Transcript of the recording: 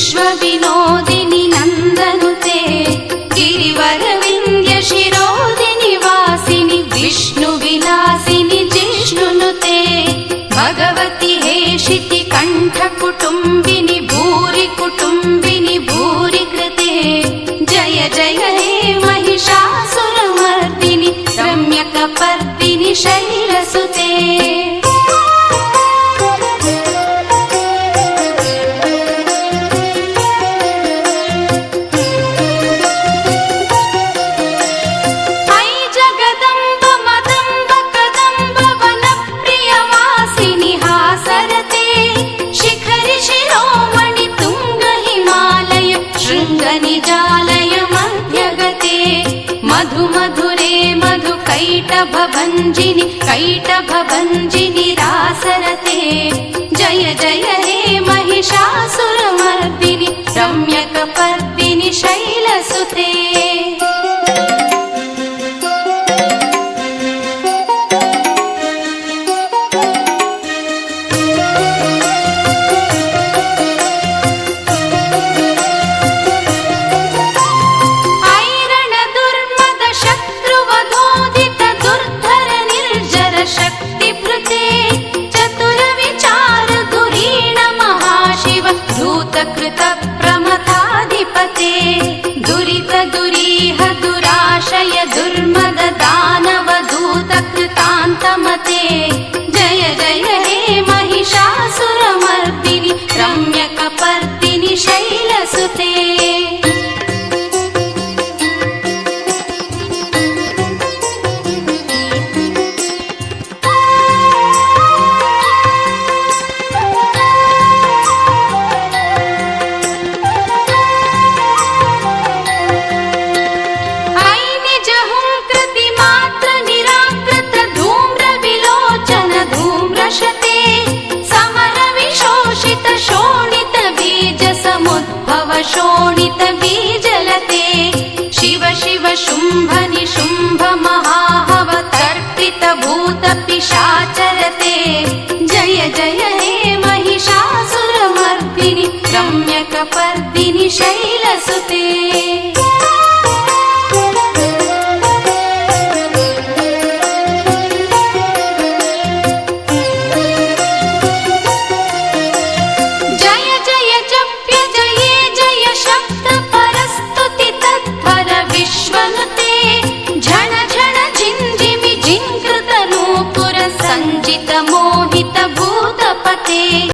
विश्वविनोदिनि नन्दनुते गिरिवरविन्द्य शिरोदिनि वासिनि विष्णुविलासिनि जिष्णुनुते भगवति हेशिति कण्ठकुटुम्बिनि भूरि कुटुम्बिनि भूरि कृते जय जय हे महिषासुरमर्दिनि रम्यकपर्दिनि शैलसुते निजालय मध्यगते मधुमधुरे मधुकैटभभञ्जिनि कैटभभञ्जिनि रासरते जय जय हे महिषासुरमर्दिनि रम्यकपर्दिनि शैलसुते प्रमथाधिपते दुरित दुरीह दुराशय दुर्मद दानव दूत कृतान्तमते जय जय हे महिषासुरमर्दिनि रम्यकपर्दिनि शैलसुते शोणित बीजलते शिव शिव शुम्भ निशुम्भ महाहव तर्पित भूत पिशाच